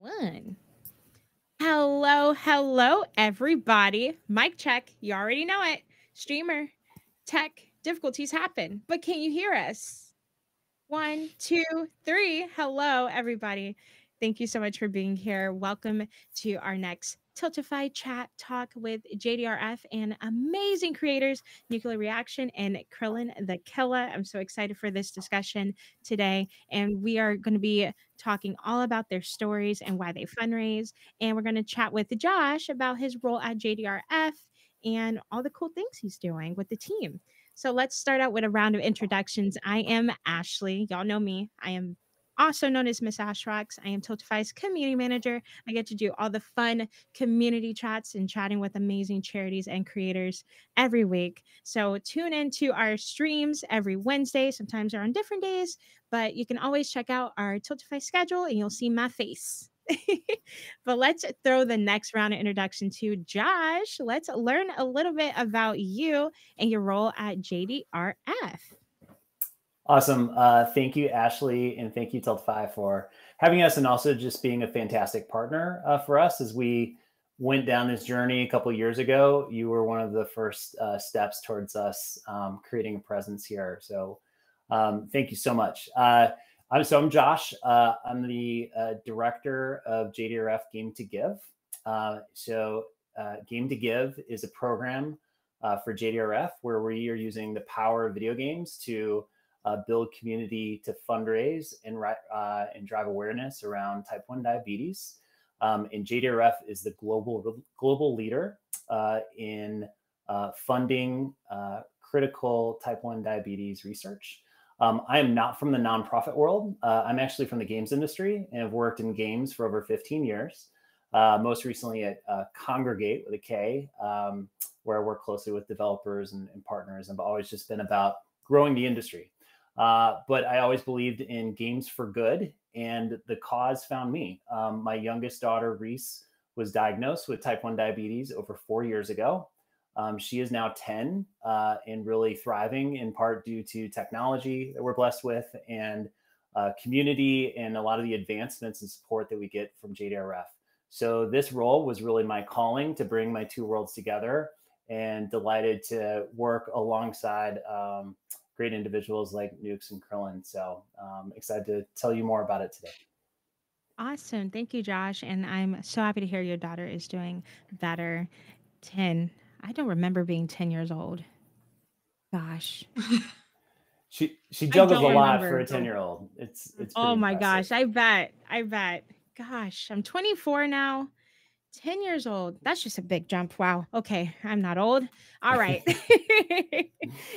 One. Hello, everybody. Mic check. You already know it. Streamer, tech difficulties happen, but can you hear us? One, two, three. Hello, everybody. Thank you so much for being here. Welcome to our next Tiltify chat talk with Jdrf and amazing creators, Nuclear Reaction and KrillintheKilla. I'm so excited for this discussion today. And we are going to be talking all about their stories and why they fundraise. And we're going to chat with Josh about his role at Jdrf and all the cool things he's doing with the team. So let's start out with a round of introductions. I am Ashley. Y'all know me. I am also known as Miss Ashrox. I am Tiltify's community manager. I get to do all the fun community chats and chatting with amazing charities and creators every week. So tune into our streams every Wednesday. Sometimes they're on different days, but you can always check out our Tiltify schedule and you'll see my face. But let's throw the next round of introduction to Josh. Let's learn a little bit about you and your role at JDRF. Awesome. Thank you, Ashley, and thank you, Tiltify, for having us and also just being a fantastic partner for us as we went down this journey a couple of years ago. You were one of the first steps towards us creating a presence here. So thank you so much. I'm Josh. I'm the director of JDRF Game to Give. Game to Give is a program for JDRF where we are using the power of video games to build community, to fundraise and drive awareness around type 1 diabetes. And JDRF is the global leader in funding critical type 1 diabetes research. I am not from the nonprofit world. I'm actually from the games industry and have worked in games for over 15 years. Most recently at Congregate with a K, where I work closely with developers and partners, and I've always just been about growing the industry. But I always believed in games for good, and the cause found me. My youngest daughter, Reese, was diagnosed with type 1 diabetes over 4 years ago. She is now 10 and really thriving, in part due to technology that we're blessed with and community and a lot of the advancements and support that we get from JDRF. So this role was really my calling to bring my two worlds together, and delighted to work alongside great individuals like Nukes and Krillin. So excited to tell you more about it today. Awesome. Thank you, Josh. And I'm so happy to hear your daughter is doing better. 10. I don't remember being 10 years old. Gosh. She juggles a lot for a 10-year-old. It's oh my impressive. Gosh. I bet. Gosh, I'm 24 now. 10 years old. That's just a big jump. Wow. Okay. I'm not old. All right.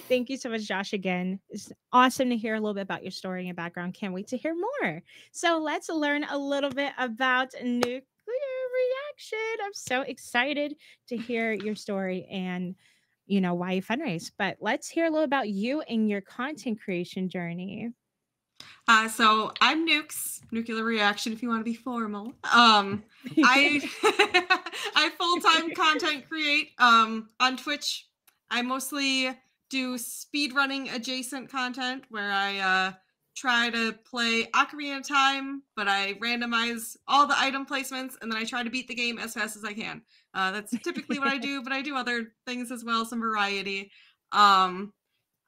Thank you so much, Josh, again. It's awesome to hear a little bit about your story and your background. Can't wait to hear more. So let's learn a little bit about Nuclear Reaction. I'm so excited to hear your story and why you fundraise. But let's hear a little about you and your content creation journey. So I'm Nukes, Nuclear Reaction, if you want to be formal. I full-time content create on Twitch. I mostly do speedrunning adjacent content where I try to play Ocarina of Time, but I randomize all the item placements and then I try to beat the game as fast as I can. That's typically what I do, but I do other things as well, some variety. I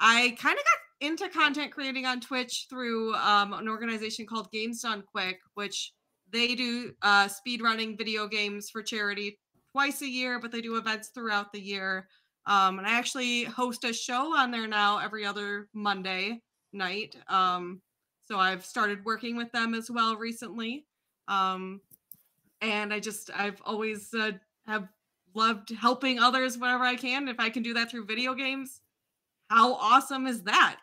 kind of got into content creating on Twitch through an organization called Games Done Quick, which they do speedrunning video games for charity twice a year, but they do events throughout the year. And I actually host a show on there now every other Monday night. So I've started working with them as well recently. And I've always have loved helping others whenever I can. If I can do that through video games, how awesome is that?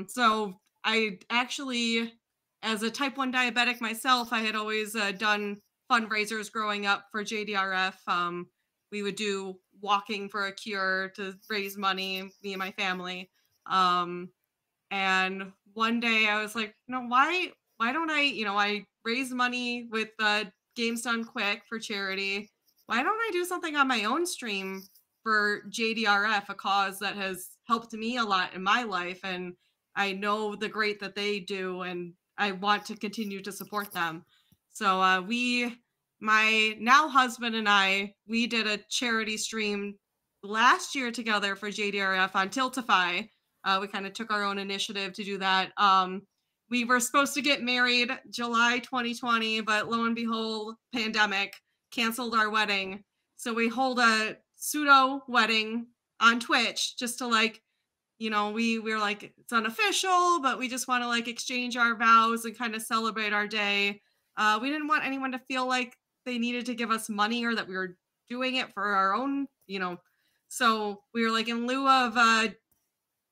So I actually, as a type 1 diabetic myself, I had always done fundraisers growing up for JDRF. We would do walking for a cure to raise money, me and my family. And one day I was like, why don't I raise money with Games Done Quick for charity. Why don't I do something on my own stream for JDRF, a cause that has helped me a lot in my life, and I know the great that they do, and I want to continue to support them. So my now husband and I, we did a charity stream last year together for JDRF on Tiltify. We kind of took our own initiative to do that. We were supposed to get married July 2020, but lo and behold, pandemic canceled our wedding. So we hold a pseudo wedding on Twitch just to like, we were like, it's unofficial, but we just want to like exchange our vows and kind of celebrate our day. We didn't want anyone to feel like they needed to give us money or that we were doing it for our own, So we were like, in lieu of,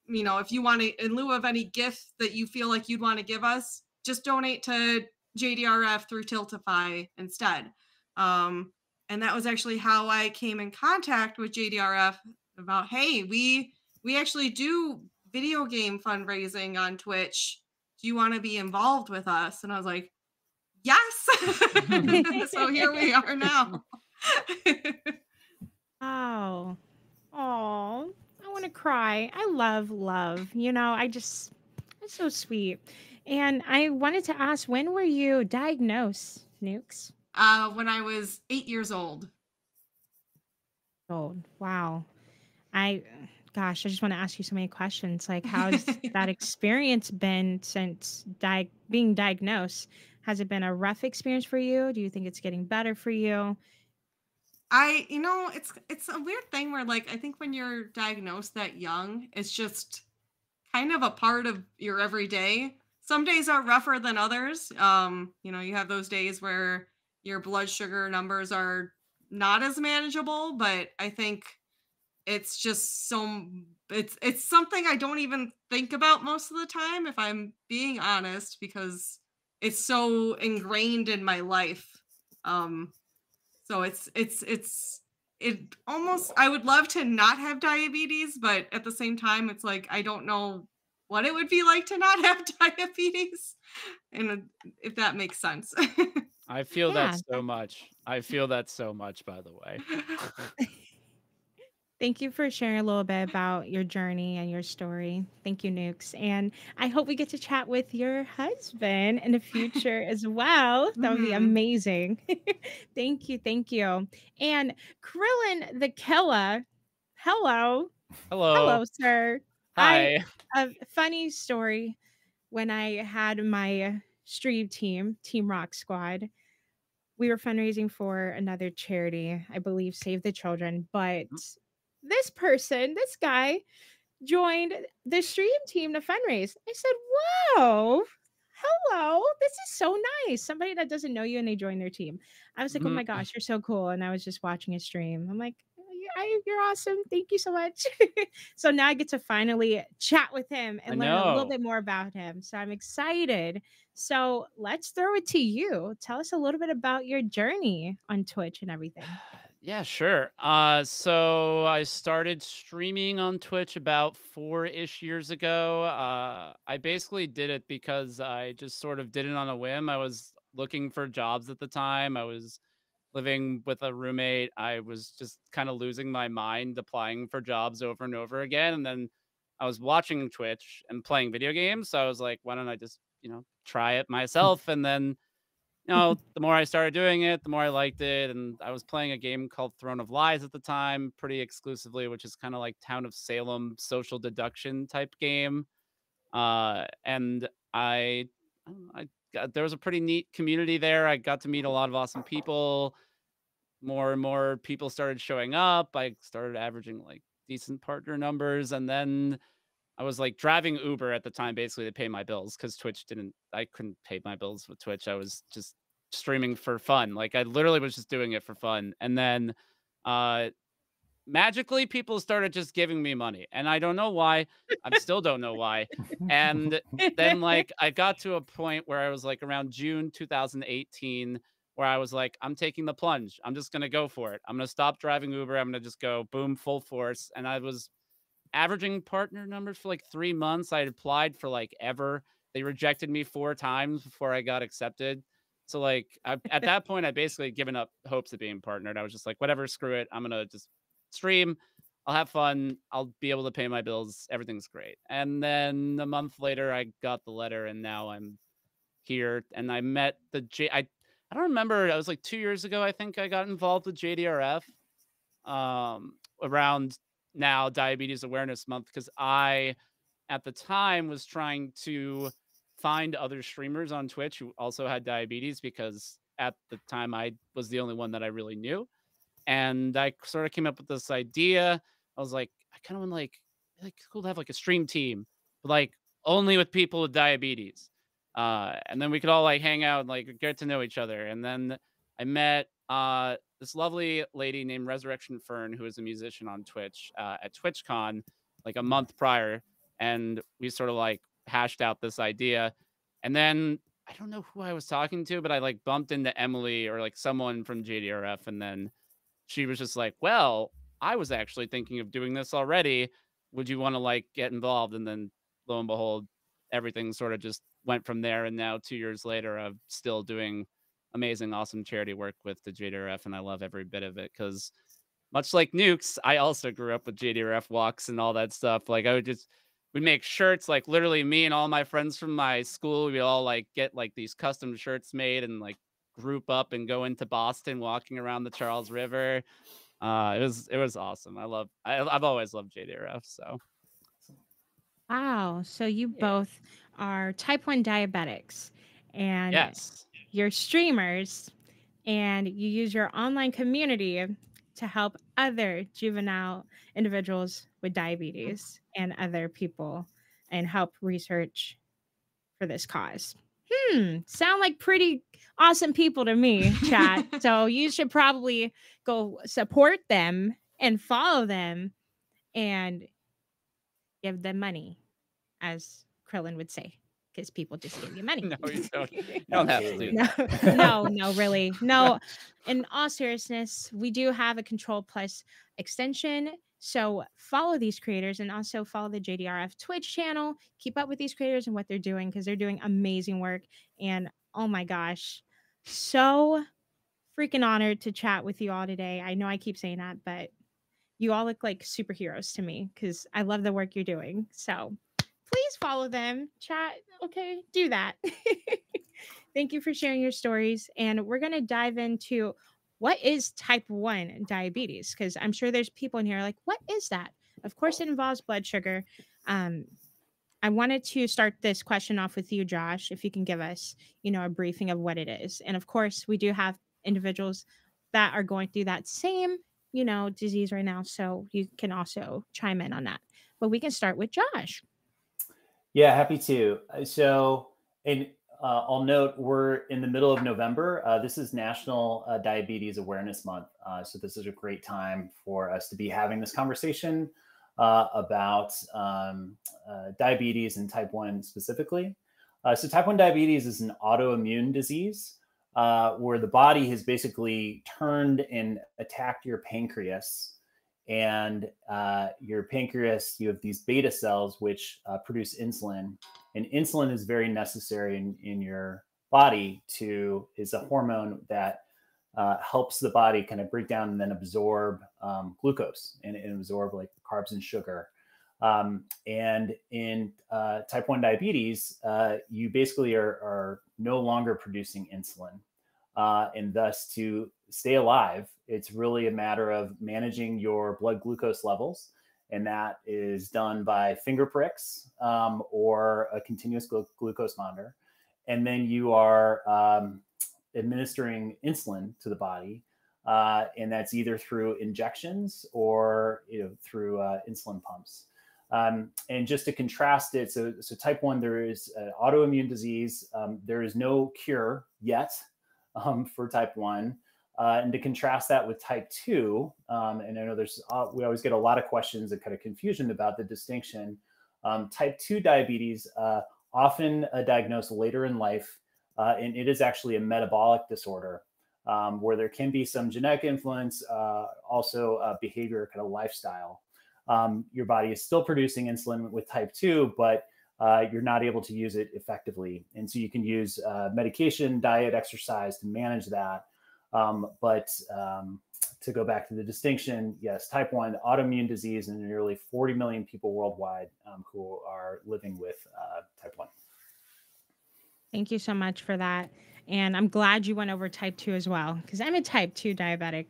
if you want to, in lieu of any gift that you feel like you'd want to give us, just donate to JDRF through Tiltify instead. And that was actually how I came in contact with JDRF about, hey, we actually do video game fundraising on Twitch. Do you want to be involved with us? And I was like, yes. So here we are now. Oh, oh, I want to cry. I love love. It's so sweet. And I wanted to ask, when were you diagnosed, Nukes? When I was 8 years old. Old. Wow. Gosh, I just want to ask you so many questions. Like, how's that experience been since being diagnosed? Has it been a rough experience for you? Do you think it's getting better for you? It's a weird thing where like I think when you're diagnosed that young, it's just kind of a part of your everyday. Some days are rougher than others. You have those days where your blood sugar numbers are not as manageable, but I think it's just it's something I don't even think about most of the time, if I'm being honest, because it's so ingrained in my life. So it almost, I would love to not have diabetes, but at the same time, it's like, I don't know what it would be like to not have diabetes. And if that makes sense. I feel that so much. I feel that so much, by the way. Thank you for sharing a little bit about your journey and your story. Thank you, Nukes. And I hope we get to chat with your husband in the future as well. That would be amazing. Thank you. Thank you. And KrillintheKilla. Hello. Hello. Hello, sir. Hi. A funny story. When I had my stream team, Team Rock Squad, we were fundraising for another charity, I believe Save the Children, but this guy joined the stream team to fundraise. I said, whoa, hello, this is so nice. Somebody that doesn't know you and they join their team. I was like, oh my gosh, you're so cool. And I was just watching his stream. I'm like, you're awesome. Thank you so much. So now I get to finally chat with him and learn a little bit more about him. So I'm excited. So let's throw it to you. Tell us a little bit about your journey on Twitch and everything. Yeah, sure. So I started streaming on Twitch about 4-ish years ago. I basically did it because I just sort of did it on a whim. I was looking for jobs at the time. I was living with a roommate. I was just kind of losing my mind applying for jobs over and over again. And then I was watching Twitch and playing video games. So I was like, why don't I just, try it myself? And then the more I started doing it, the more I liked it. And I was playing a game called Throne of Lies at the time, pretty exclusively, which is kind of like Town of Salem social deduction type game. And there was a pretty neat community there. I got to meet a lot of awesome people. More and more people started showing up. I started averaging like decent partner numbers. And then I was like driving Uber at the time, basically to pay my bills, because I couldn't pay my bills with Twitch. I was just streaming for fun. Like I literally was just doing it for fun. And then magically people started just giving me money. And I don't know why. I still don't know why. And then like I got to a point where I was like around June 2018, where I was like, I'm taking the plunge. I'm just going to go for it. I'm going to stop driving Uber. I'm going to just go boom, full force. And I was averaging partner numbers for like 3 months. I had applied for like ever. They rejected me 4 times before I got accepted. So like at that point, I basically given up hopes of being partnered. I was just like, whatever, screw it. I'm going to just stream. I'll have fun. I'll be able to pay my bills. Everything's great. And then a month later, I got the letter and now I'm here. And I met I don't remember. It was like 2 years ago, I think I got involved with JDRF around now Diabetes Awareness Month, because I, at the time, was trying to find other streamers on Twitch who also had diabetes, because at the time I was the only one that I really knew. And I sort of came up with this idea. I was like, I kind of want like cool to have like a stream team, but like only with people with diabetes. And then we could all like hang out and like get to know each other. And then I met this lovely lady named Resurrection Fern, who is a musician on Twitch at TwitchCon like a month prior. And we sort of like hashed out this idea. And then I don't know who I was talking to, but I like bumped into Emily or like someone from JDRF. And then she was just like, well, I was actually thinking of doing this already. Would you want to like get involved? And then lo and behold, everything sort of just went from there. And now 2 years later, I'm still doing amazing, awesome charity work with the JDRF. And I love every bit of it, because much like Nukes, I also grew up with JDRF walks and all that stuff. Like we'd make shirts, like literally me and all my friends from my school, we all like get like these custom shirts made and like group up and go into Boston walking around the Charles River. It was awesome. I've always loved JDRF. So Wow. So you yeah. both are type 1 diabetics and Yes. you're streamers and you use your online community to help other juvenile individuals with diabetes and other people and help research for this cause. Sound like pretty awesome people to me, chat. So you should probably go support them and follow them and give them money, as Krillin would say, because people just give you money. No, you don't. You don't have to do that. No, really. No, in all seriousness, we do have a Control Plus extension. So follow these creators and also follow the JDRF Twitch channel. Keep up with these creators and what they're doing, because they're doing amazing work. And oh my gosh, so freaking honored to chat with you all today. I know I keep saying that, but you all look like superheroes to me because I love the work you're doing. So please follow them, chat. Okay, do that. Thank you for sharing your stories. And we're going to dive into what is type 1 diabetes, because I'm sure there's people in here like, what is that? Of course, it involves blood sugar. I wanted to start this question off with you, Josh, if you can give us, a briefing of what it is. And of course, we do have individuals that are going through that same, disease right now. So you can also chime in on that. But we can start with Josh. Yeah, happy to. So, and I'll note we're in the middle of November. This is National Diabetes Awareness Month. So this is a great time for us to be having this conversation about diabetes and type 1 specifically. So type 1 diabetes is an autoimmune disease where the body has basically turned and attacked your pancreas. And your pancreas, you have these beta cells which produce insulin, and insulin is very necessary in your body is a hormone that helps the body kind of break down and then absorb glucose and absorb like carbs and sugar. And in type 1 diabetes, you basically are no longer producing insulin. And thus, to stay alive, it's really a matter of managing your blood glucose levels. And that is done by finger pricks or a continuous glucose monitor. And then you are administering insulin to the body. And that's either through injections or through insulin pumps. And just to contrast it, so type 1, there is an autoimmune disease. There is no cure yet for type 1. And to contrast that with type 2, and I know we always get a lot of questions and kind of confusion about the distinction. Type 2 diabetes, often diagnosed later in life, and it is actually a metabolic disorder where there can be some genetic influence, also behavior, kind of lifestyle. Your body is still producing insulin with type 2, but you're not able to use it effectively. And so you can use medication, diet, exercise to manage that. But to go back to the distinction, yes, type 1 autoimmune disease, and nearly 40 million people worldwide who are living with type 1. Thank you so much for that. And I'm glad you went over type 2 as well, because I'm a type 2 diabetic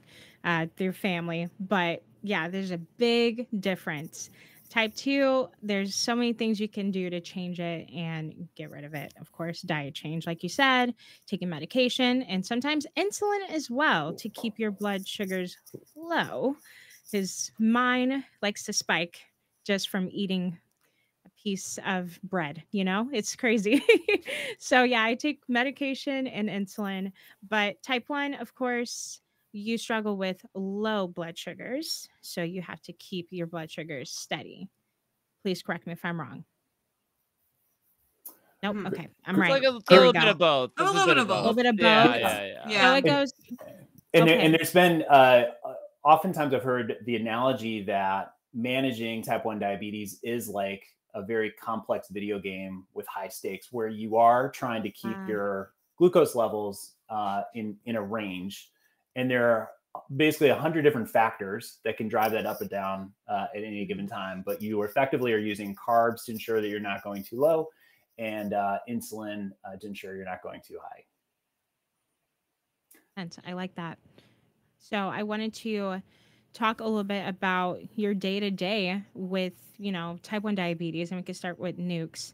through family. But yeah, there's a big difference. Type 2, there's so many things you can do to change it and get rid of it. Of course, diet change, like you said, taking medication, and sometimes insulin as well to keep your blood sugars low, because mine likes to spike just from eating a piece of bread, it's crazy. So yeah, I take medication and insulin, but type 1, of course, you struggle with low blood sugars, so you have to keep your blood sugars steady. Please correct me if I'm wrong. Nope. Mhm. Okay, I'm It's right. like a There we little bit go. of both. A It's little bit of A little both. bit of Yeah, both. yeah, yeah. Yeah. So it goes. And Okay. there's been oftentimes I've heard the analogy that managing type 1 diabetes is like a very complex video game with high stakes, where you are trying to keep your glucose levels in a range, and there are basically 100 different factors that can drive that up and down at any given time. But you effectively are using carbs to ensure that you're not going too low, and insulin to ensure you're not going too high. And I like that. So I wanted to talk a little bit about your day to day with, type 1 diabetes, and we could start with nukes.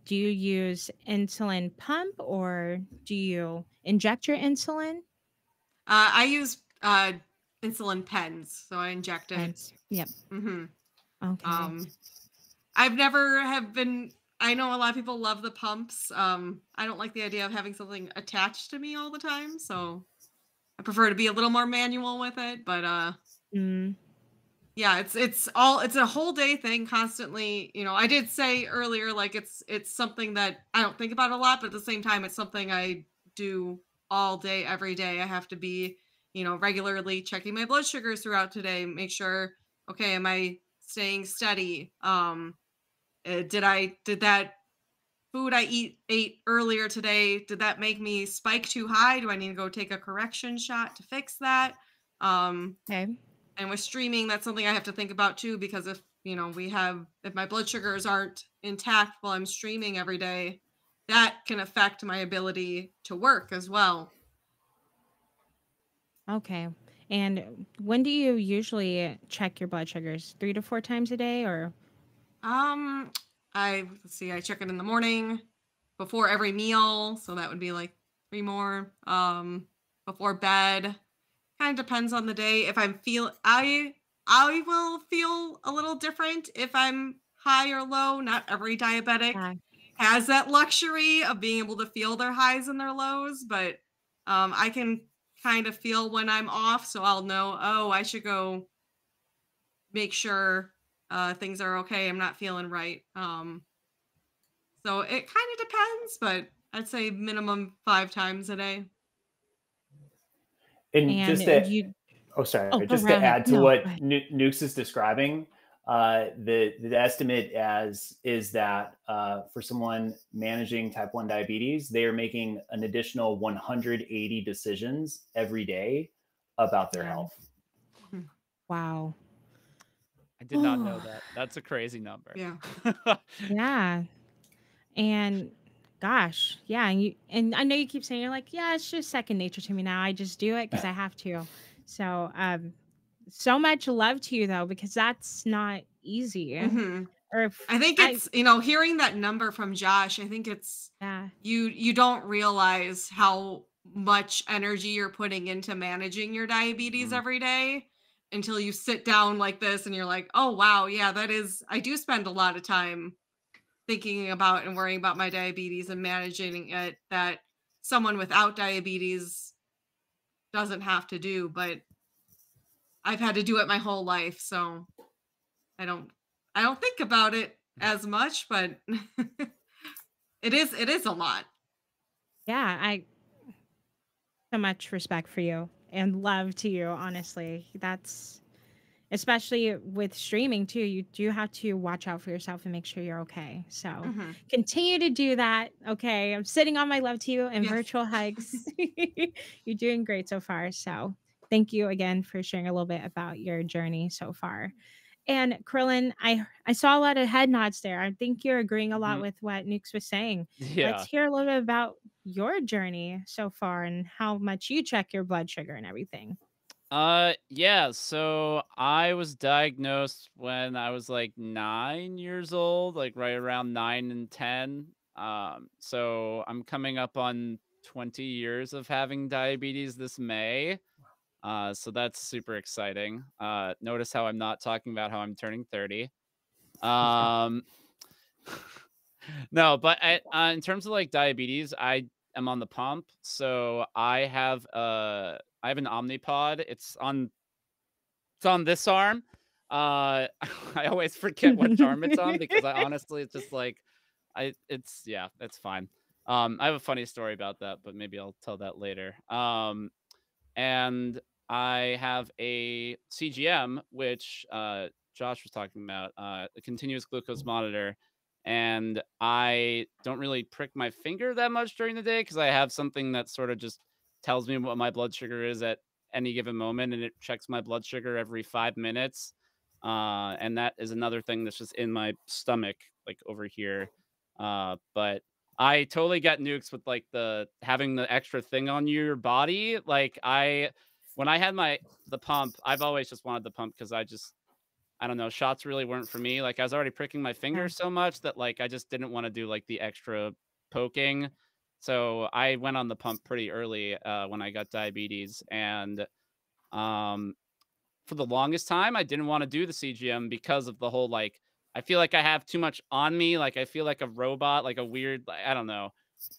Do you use insulin pump, or do you inject your insulin? I use insulin pens, so I inject it. Pens. Yep. Mm-hmm. Okay. I've never have been. I know a lot of people love the pumps. I don't like the idea of having something attached to me all the time, so I prefer to be a little more manual with it. But yeah, it's a whole day thing constantly. I did say earlier, like it's something that I don't think about a lot, but at the same time, it's something I do all day, every day. I have to be, regularly checking my blood sugars throughout today, make sure, okay, am I staying steady? Did that food I ate earlier today, did that make me spike too high? Do I need to go take a correction shot to fix that? Okay. And with streaming, that's something I have to think about too, because if my blood sugars aren't intact while I'm streaming every day, that can affect my ability to work as well. Okay. And when do you usually check your blood sugars? 3 to 4 times a day, or? I check it in the morning before every meal, so that would be like 3 more. Before bed. Kind of depends on the day. If I will feel a little different if I'm high or low. Not every diabetic has that luxury of being able to feel their highs and their lows, but I can kind of feel when I'm off, so I'll know, oh, I should go make sure things are okay. I'm not feeling right. So it kind of depends, but I'd say minimum 5 times a day. And just to, just to add to what Nukes is describing, the estimate is that for someone managing type 1 diabetes, they are making an additional 180 decisions every day about their health. Wow. I did not know that. That's a crazy number. Yeah. Yeah. And gosh, yeah. And I know you keep saying, you're like, yeah, it's just second nature to me now. I just do it because I have to. So, so much love to you though, because that's not easy. Mm-hmm. Or I think it's, hearing that number from Josh, I think it's, you don't realize how much energy you're putting into managing your diabetes every day until you sit down like this and you're like, oh, wow. Yeah, I do spend a lot of time thinking about and worrying about my diabetes and managing it that someone without diabetes doesn't have to do, but I've had to do it my whole life. So I don't think about it as much, but it is a lot. Yeah, I so much respect for you and love to you, honestly. That's especially with streaming too. You do have to watch out for yourself and make sure you're okay. So continue to do that. Okay. I'm sitting on my love to you and virtual hugs. You're doing great so far. So thank you again for sharing a little bit about your journey so far. And Krillin, I saw a lot of head nods there. I think you're agreeing a lot Mhm. with what Nukes was saying. Let's Yeah. hear a little bit about your journey so far and how much you check your blood sugar and everything. Yeah, so I was diagnosed when I was like 9 years old, like right around 9 and 10. So I'm coming up on 20 years of having diabetes this May. So that's super exciting. Notice how I'm not talking about how I'm turning 30. Um, no, but in terms of like diabetes, I am on the pump. So I have an Omnipod. It's on this arm. I always forget which arm it's on because I honestly, it's just like, yeah, that's fine. I have a funny story about that, but maybe I'll tell that later. And I have a CGM, which Josh was talking about, a continuous glucose monitor. And I don't really prick my finger that much during the day because I have something that sort of just tells me what my blood sugar is at any given moment, and it checks my blood sugar every 5 minutes. And that is another thing that's just in my stomach, like over here. But I totally get Nukes with like the having the extra thing on your body. Like when I had the pump, I've always just wanted the pump because I don't know, shots really weren't for me. Like I was already pricking my finger Yeah. so much that like I just didn't want to do like the extra poking. So I went on the pump pretty early when I got diabetes, and um for the longest time I didn't want to do the CGM because of the whole like I feel like I have too much on me, like I feel like a robot, like a weird, like, I don't know,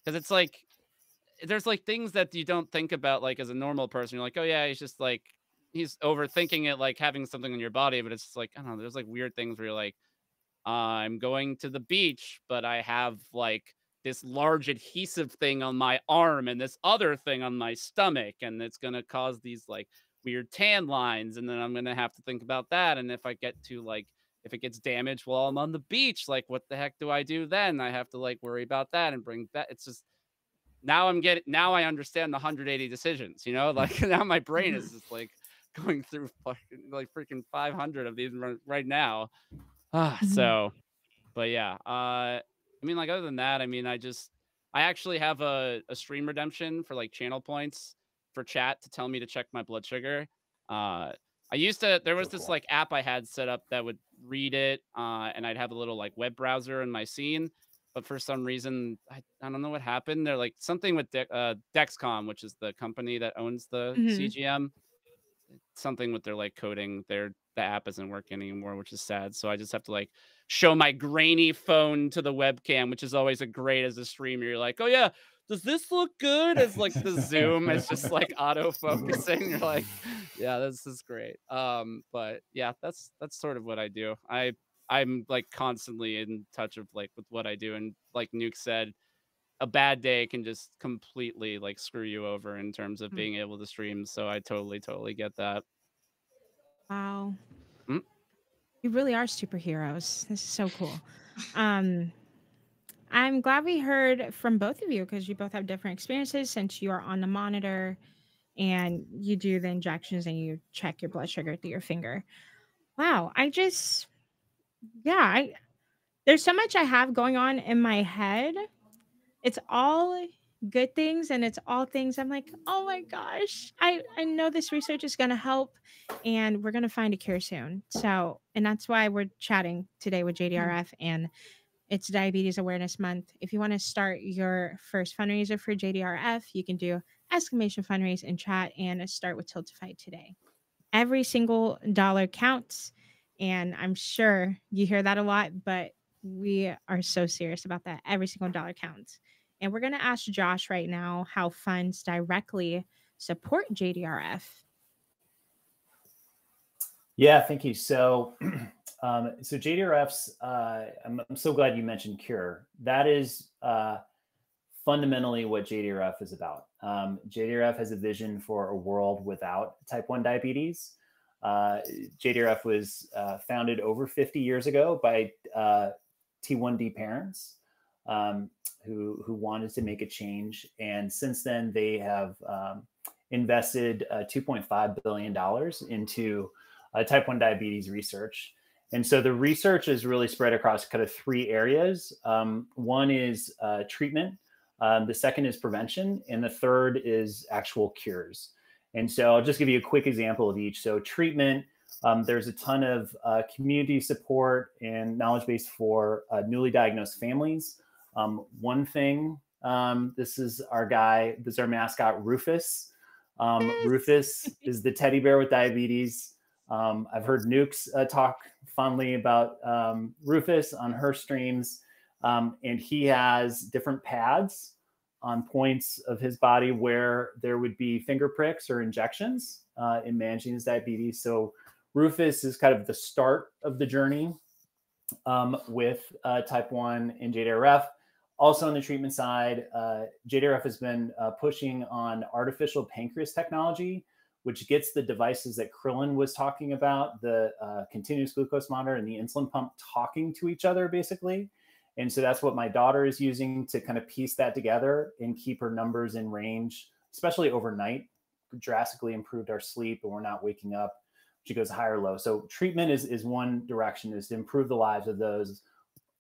because it's like there's like things that you don't think about like as a normal person. You're like, oh yeah, he's just like he's overthinking it, like having something on your body, but it's just like I don't know. There's like weird things where you're like, I'm going to the beach, but I have like this large adhesive thing on my arm and this other thing on my stomach, and it's gonna cause these like weird tan lines, and then I'm gonna have to think about that. And if it gets damaged while I'm on the beach, like what the heck do I do then? I have to like worry about that and bring that. It's just now I understand the 180 decisions, like now my brain is just like going through fucking like freaking 500 of these right now. Mhm. So, but yeah, I mean, like other than that, I mean, I actually have a stream redemption for like channel points for chat to tell me to check my blood sugar. There was So this cool. like app I had set up that would read it, and I'd have a little like web browser in my scene. But for some reason, I don't know what happened. They're like something with Dexcom, which is the company that owns the Mhm. CGM, something with their like coding. The app isn't working anymore, which is sad. So I just have to like show my grainy phone to the webcam, which is always a great as a streamer. You're like, oh yeah, does this look good? As like the zoom is just like auto focusing. You're like, yeah, this is great. But yeah, that's sort of what I do. I'm like constantly in touch of like with what I do, and like Nuke said, a bad day can just completely like screw you over in terms of Mm. being able to stream. So I totally get that. Wow. Mm. You really are superheroes. This is so cool. Um, I'm glad we heard from both of you because you both have different experiences since you are on the monitor and you do the injections and you check your blood sugar through your finger. Wow. Yeah, there's so much I have going on in my head. It's all good things and it's all things I'm like, oh my gosh, I know this research is going to help and we're going to find a cure soon. So, and that's why we're chatting today with JDRF, and it's Diabetes Awareness Month. If you want to start your first fundraiser for JDRF, you can do exclamation fundraise in chat and start with Tiltify today. Every single dollar counts. And I'm sure you hear that a lot, but we are so serious about that. Every single dollar counts. And we're going to ask Josh right now how funds directly support JDRF. Yeah, thank you. So, so JDRF's, I'm so glad you mentioned cure. That is fundamentally what JDRF is about. JDRF has a vision for a world without type 1 diabetes. JDRF was founded over 50 years ago by T1D parents who wanted to make a change. And since then, they have invested $2.5 billion into type 1 diabetes research. And so the research is really spread across kind of 3 areas. One is treatment, the second is prevention, and the third is actual cures. And so I'll just give you a quick example of each. So treatment, there's a ton of community support and knowledge base for newly diagnosed families. One thing, this is our mascot, Rufus. Rufus is the teddy bear with diabetes. I've heard Nukes talk fondly about Rufus on her streams, and he has different pads on points of his body where there would be finger pricks or injections in managing his diabetes. So Rufus is kind of the start of the journey with type 1 and Jdrf. Also on the treatment side, Jdrf has been pushing on artificial pancreas technology, which gets the devices that Krillin was talking about, the continuous glucose monitor and the insulin pump, talking to each other, basically. And so that's what my daughter is using to kind of piece that together and keep her numbers in range, especially overnight. Drastically improved our sleep, and we're not waking up. She goes high or low. So treatment is one direction, is to improve the lives of those,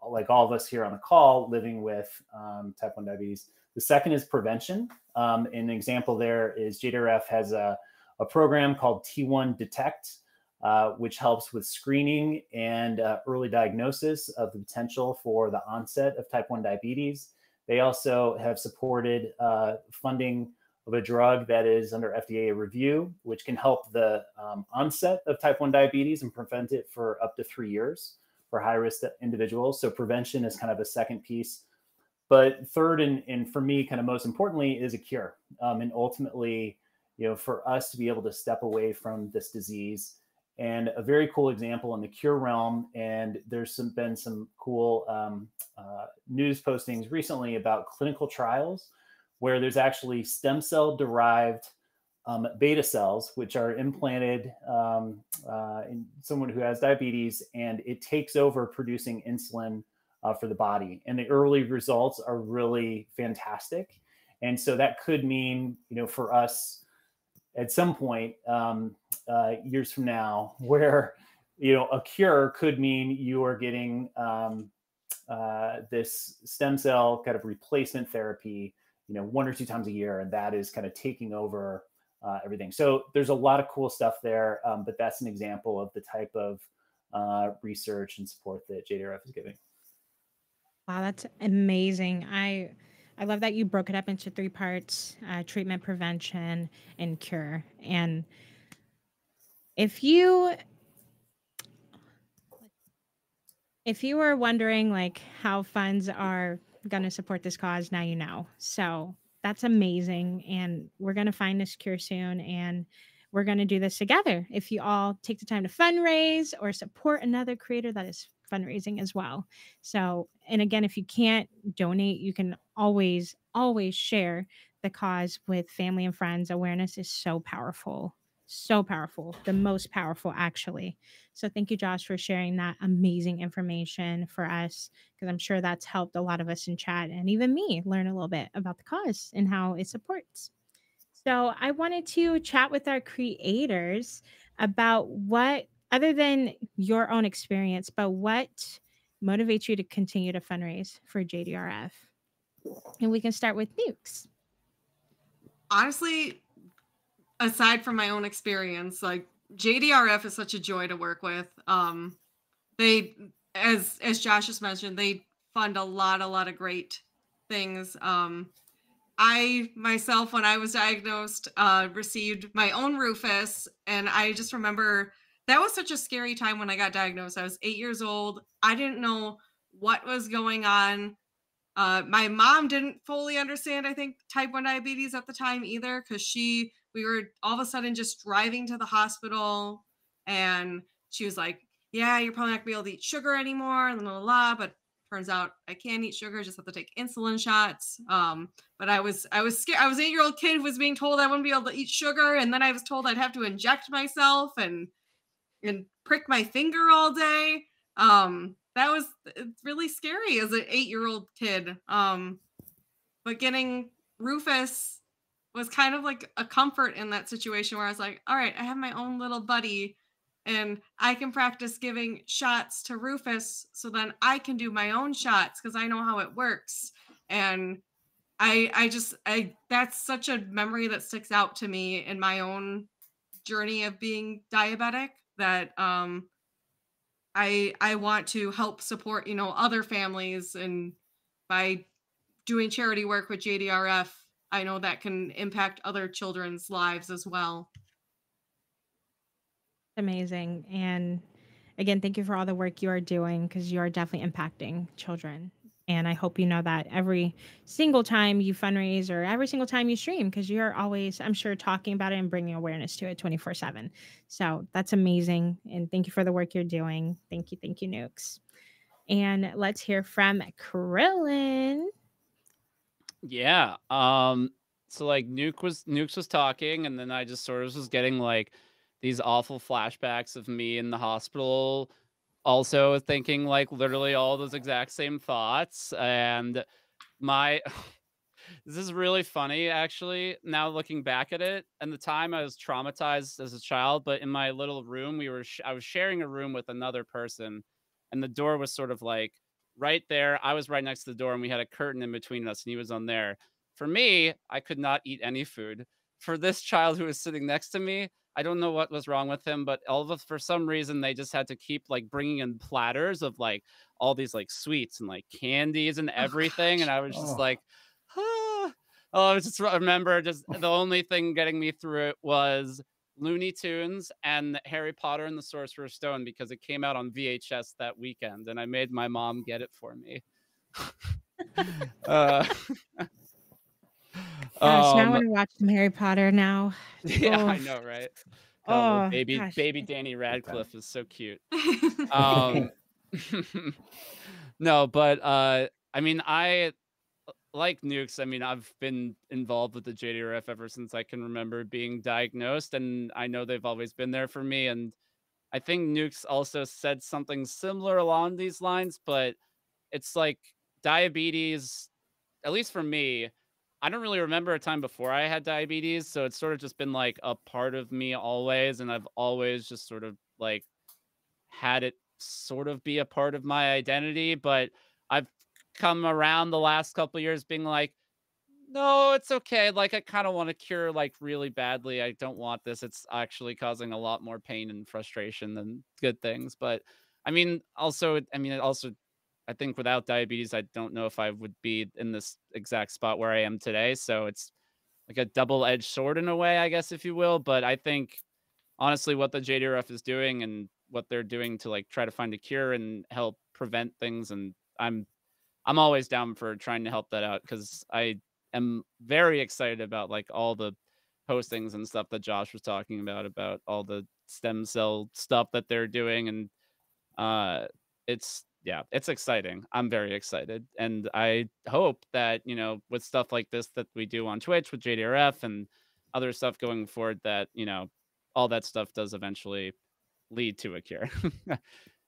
like all of us here on the call, living with type 1 diabetes. The second is prevention. An example there is Jdrf has a program called T1 Detect, which helps with screening and early diagnosis of the potential for the onset of type 1 diabetes. They also have supported funding of a drug that is under FDA review, which can help the onset of type 1 diabetes and prevent it for up to 3 years for high-risk individuals. So prevention is kind of a second piece. But third, and for me, kind of most importantly, is a cure. And ultimately, for us to be able to step away from this disease. And a very cool example in the cure realm, and there's been some cool news postings recently about clinical trials where there's actually stem cell derived beta cells, which are implanted in someone who has diabetes, and it takes over producing insulin for the body. And the early results are really fantastic. And so that could mean, for us at some point, years from now, where, a cure could mean you are getting this stem cell kind of replacement therapy, 1 or 2 times a year. And that is kind of taking over everything. So there's a lot of cool stuff there, but that's an example of the type of research and support that Jdrf is giving. Wow, that's amazing. I love that you broke it up into 3 parts: treatment, prevention, and cure. And if you were wondering like how funds are going to support this cause, now you know. So that's amazing. And we're going to find this cure soon, and we're going to do this together. If you all take the time to fundraise or support another creator that is fundraising as well. So, and again, if you can't donate, you can always share the cause with family and friends. Awareness is so powerful. So powerful, the most powerful, actually. So thank you, Josh, for sharing that amazing information for us, because I'm sure that's helped a lot of us in chat and even me learn a little bit about the cause and how it supports. So I wanted to chat with our creators about what, other than your own experience, but what motivates you to continue to fundraise for JDRF. And we can start with Nukes. Honestly, aside from my own experience, like JDRF is such a joy to work with. They, as Josh just mentioned, they fund a lot of great things. I myself, when I was diagnosed, received my own Rufus, and I just remember that was such a scary time when I got diagnosed. I was 8 years old. I didn't know what was going on. My mom didn't fully understand, I think, type 1 diabetes at the time either, because we were all of a sudden just driving to the hospital, and she was like, yeah, you're probably not gonna be able to eat sugar anymore, and blah, blah, blah. But turns out I can eat sugar, just have to take insulin shots. But I was scared. I was an 8-year-old kid who was being told I wouldn't be able to eat sugar, and then I was told I'd have to inject myself and prick my finger all day. That was really scary as an 8-year-old kid. But getting Rufus was kind of like a comfort in that situation where I was like, all right, I have my own little buddy, and I can practice giving shots to Rufus so then I can do my own shots because I know how it works. And I that's such a memory that sticks out to me in my own journey of being diabetic that I want to help support, other families, and by doing charity work with JDRF, I know that can impact other children's lives as well. Amazing. And again, thank you for all the work you are doing, because you are definitely impacting children. And I hope you know that every single time you fundraise or every single time you stream, because you're always, I'm sure, talking about it and bringing awareness to it 24/7. So that's amazing. And thank you for the work you're doing. Thank you. Thank you, Nukes. And let's hear from Krillin. Yeah. So like Nukes was talking, and then I just sort of was getting like these awful flashbacks of me in the hospital, also thinking like literally all those exact same thoughts. And my this is really funny, actually, now looking back at it. And the time I was traumatized as a child, but in my little room, I was sharing a room with another person, and the door was sort of like right there. I was right next to the door, and we had a curtain in between us, and he was on there. For me, I could not eat any food. For this child who was sitting next to me, I don't know what was wrong with him, but all of us, for some reason, they just had to keep like bringing in platters of like all these like sweets and like candies and everything. And I was just like, oh, I just remember just the only thing getting me through it was Looney Tunes and Harry Potter and the Sorcerer's Stone, because it came out on VHS that weekend, and I made my mom get it for me. Gosh, now I want to watch some Harry Potter now. Yeah, I know, right? Oh, baby gosh. Danny Radcliffe is so cute. No, but I mean, I like Nukes. I mean, I've been involved with the JDRF ever since I can remember being diagnosed, and I know they've always been there for me. And I think Nukes also said something similar along these lines, but it's like diabetes, at least for me, I don't really remember a time before I had diabetes, so it's sort of just been like a part of me always, and I've always just sort of like had it sort of be a part of my identity. But I've come around the last couple of years being like, no, it's okay. Like, I kind of want to cure like really badly. I don't want this. It's actually causing a lot more pain and frustration than good things. But I think without diabetes, I don't know if I would be in this exact spot where I am today. So it's like a double-edged sword in a way, I guess, if you will. But I think honestly, what the JDRF is doing and what they're doing to like try to find a cure and help prevent things, and I'm always down for trying to help that out, because I am very excited about like all the postings and stuff that Josh was talking about all the stem cell stuff that they're doing. And it's exciting. I'm very excited. And I hope that, with stuff like this that we do on Twitch with JDRF and other stuff going forward, that, all that stuff does eventually lead to a cure.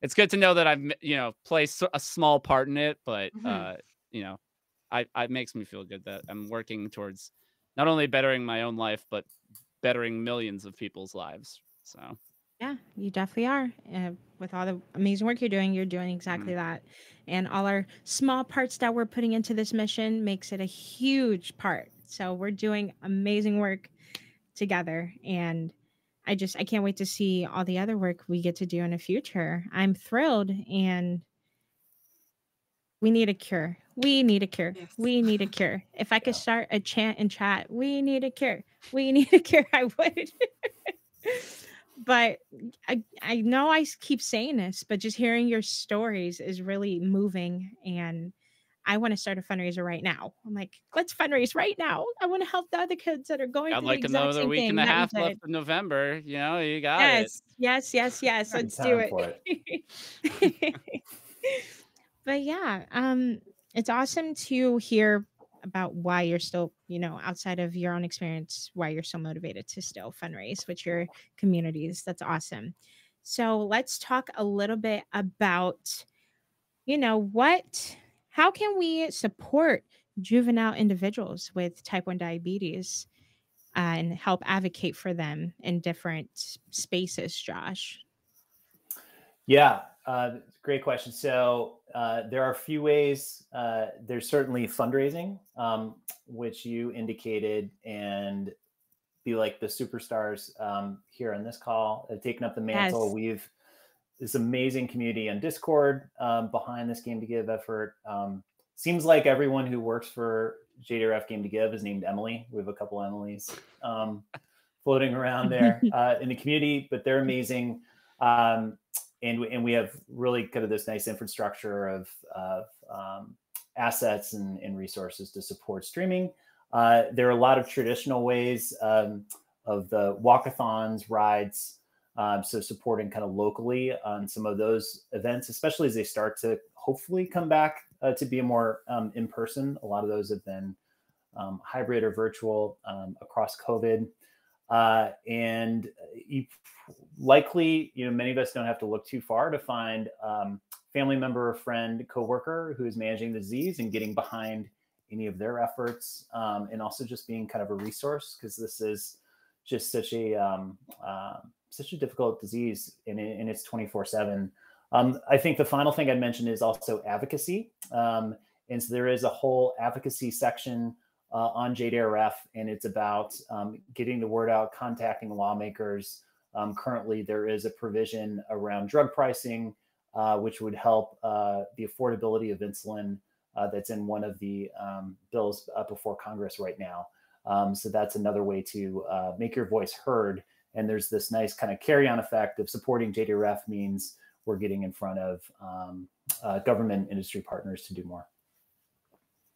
It's good to know that I've, play a small part in it, but, it makes me feel good that I'm working towards not only bettering my own life, but bettering millions of people's lives. So, yeah, you definitely are. With all the amazing work you're doing exactly that. And all our small parts that we're putting into this mission makes it a huge part. So we're doing amazing work together. And I can't wait to see all the other work we get to do in the future. I'm thrilled, and we need a cure. We need a cure. Yes. We need a cure. If I could start a chant in chat, we need a cure. We need a cure, I would. But I know I keep saying this, but just hearing your stories is really moving, and I want to start a fundraiser right now. I'm like, let's fundraise right now. I want to help the other kids that are going got through like the exact another same week thing and a that half you left did. of November. You got it. Yes. Let's do it. But yeah, it's awesome to hear about why you're still, outside of your own experience, why you're so motivated to still fundraise with your communities. That's awesome. So let's talk a little bit about, how can we support juvenile individuals with type 1 diabetes, and help advocate for them in different spaces, Josh? Yeah, great question. So there are a few ways. There's certainly fundraising, which you indicated, and be like the superstars here on this call have taken up the mantle. Yes. We've this amazing community on Discord behind this Game to Give effort. Seems like everyone who works for Jdrf Game to Give is named Emily. We have a couple Emilys floating around there in the community, but they're amazing. And we have really kind of this nice infrastructure of assets and resources to support streaming. There are a lot of traditional ways of the walkathons, rides, so supporting kind of locally on some of those events, especially as they start to hopefully come back to be more in person. A lot of those have been hybrid or virtual across COVID. And you likely, many of us don't have to look too far to find family member, friend, coworker who is managing the disease and getting behind any of their efforts, and also just being kind of a resource, because this is just such a difficult disease, and it's 24/7. I think the final thing I'd mention is also advocacy, and so there is a whole advocacy section on Jdrf, and it's about getting the word out, contacting lawmakers. Currently, there is a provision around drug pricing, which would help the affordability of insulin that's in one of the bills before Congress right now. So that's another way to make your voice heard. And there's this nice kind of carry-on effect of supporting Jdrf means we're getting in front of government industry partners to do more.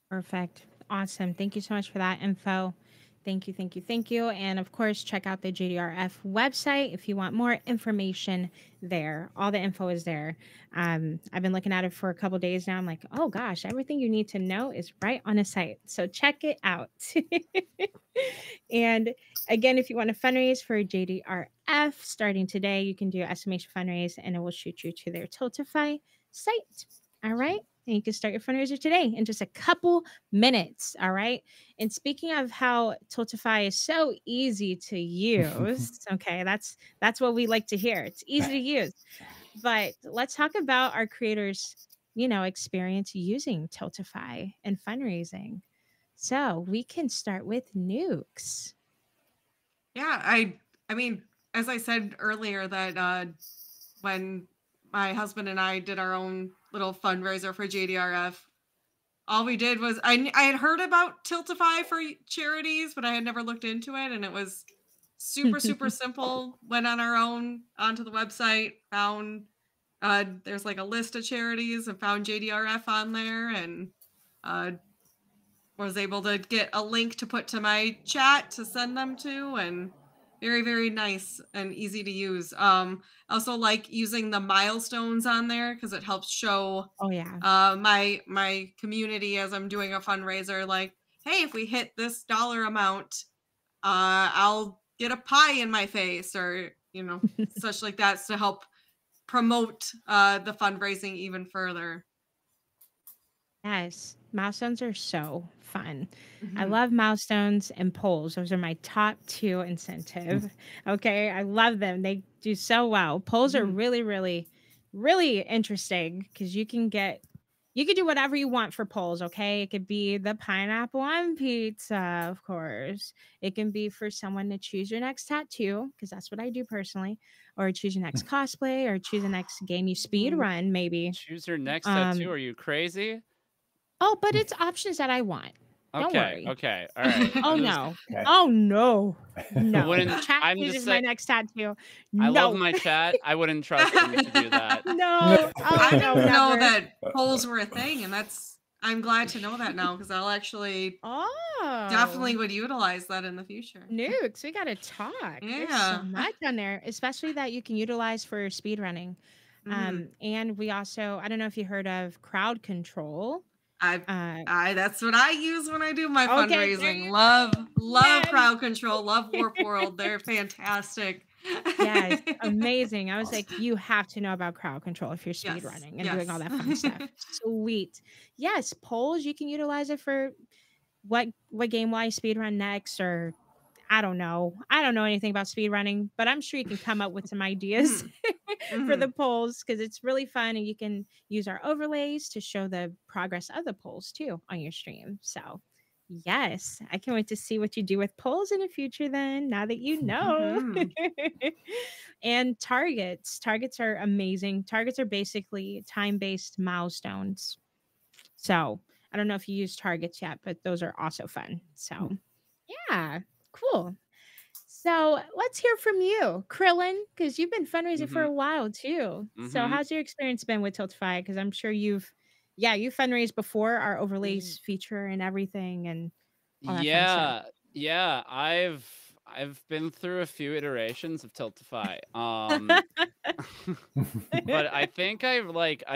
Perfect. Awesome. Thank you so much for that info. Thank you, thank you, thank you. And of course, check out the Jdrf website if you want more information there. All the info is there. I've been looking at it for a couple of days now. I'm like, oh gosh, everything you need to know is right on the site. So check it out. And again, if you want to fundraise for Jdrf starting today, you can do estimation fundraise and it will shoot you to their Tiltify site. All right. And you can start your fundraiser today in just a couple minutes. All right. And speaking of how Tiltify is so easy to use, okay, that's what we like to hear. It's easy to use. But let's talk about our creators, experience using Tiltify and fundraising. So we can start with Nukes. Yeah, I mean, as I said earlier, that when my husband and I did our own little fundraiser for Jdrf, all we did was I had heard about Tiltify for charities, but I had never looked into it, and it was super simple. Went on our own onto the website, found there's like a list of charities, and found Jdrf on there, and was able to get a link to put to my chat to send them to, and very, very nice and easy to use. Also like using the milestones on there because it helps show my community as I'm doing a fundraiser, like, hey, if we hit this dollar amount, I'll get a pie in my face, or such like that, to help promote the fundraising even further. Yes, milestones are so fun. I love milestones and polls. Those are my top two incentive. Okay, I love them. They do so well. Polls are really, really, really interesting because you can do whatever you want for polls. Okay, it could be the pineapple on pizza, of course. It can be for someone to choose your next tattoo, because that's what I do personally, or choose your next cosplay, or choose the next game you speed run, maybe. Choose your next tattoo. Are you crazy? Oh, but it's options that I want. Don't worry. Okay. All right. Oh, no. Oh, no. No. Chat I'm chooses just my saying, next tattoo. I love No. my chat. I wouldn't trust them to do that. No. I didn't know never. that polls were a thing, and I'm glad to know that now, because I'll actually definitely would utilize that in the future. Nukes, we gotta talk. Yeah. There's so much on there, especially that you can utilize for speed running. And we also, I don't know if you heard of crowd control. That's what I use when I do my fundraising. Love crowd control. Love Warp World. They're fantastic. Yes, amazing. I was like, you have to know about crowd control if you're speed running and doing all that fun stuff. Sweet. Yes, polls, you can utilize it for what game will I speed run next, or I don't know. I don't know anything about speed running, but I'm sure you can come up with some ideas. for the Mhm. polls, because it's really fun, and you can use our overlays to show the progress of the polls too on your stream. So yes, I can't wait to see what you do with polls in the future then, now that you know. Mhm. And targets. Targets are amazing. Targets are basically time-based milestones. So I don't know if you use targets yet, but those are also fun. So yeah, cool. So let's hear from you, Krillin, because you've been fundraising for Mm-hmm. a while too. So Mm-hmm. how's your experience been with Tiltify? Because I'm sure you fundraised before our overlays feature and everything and all that fun stuff. Yeah. I've been through a few iterations of Tiltify. But I think I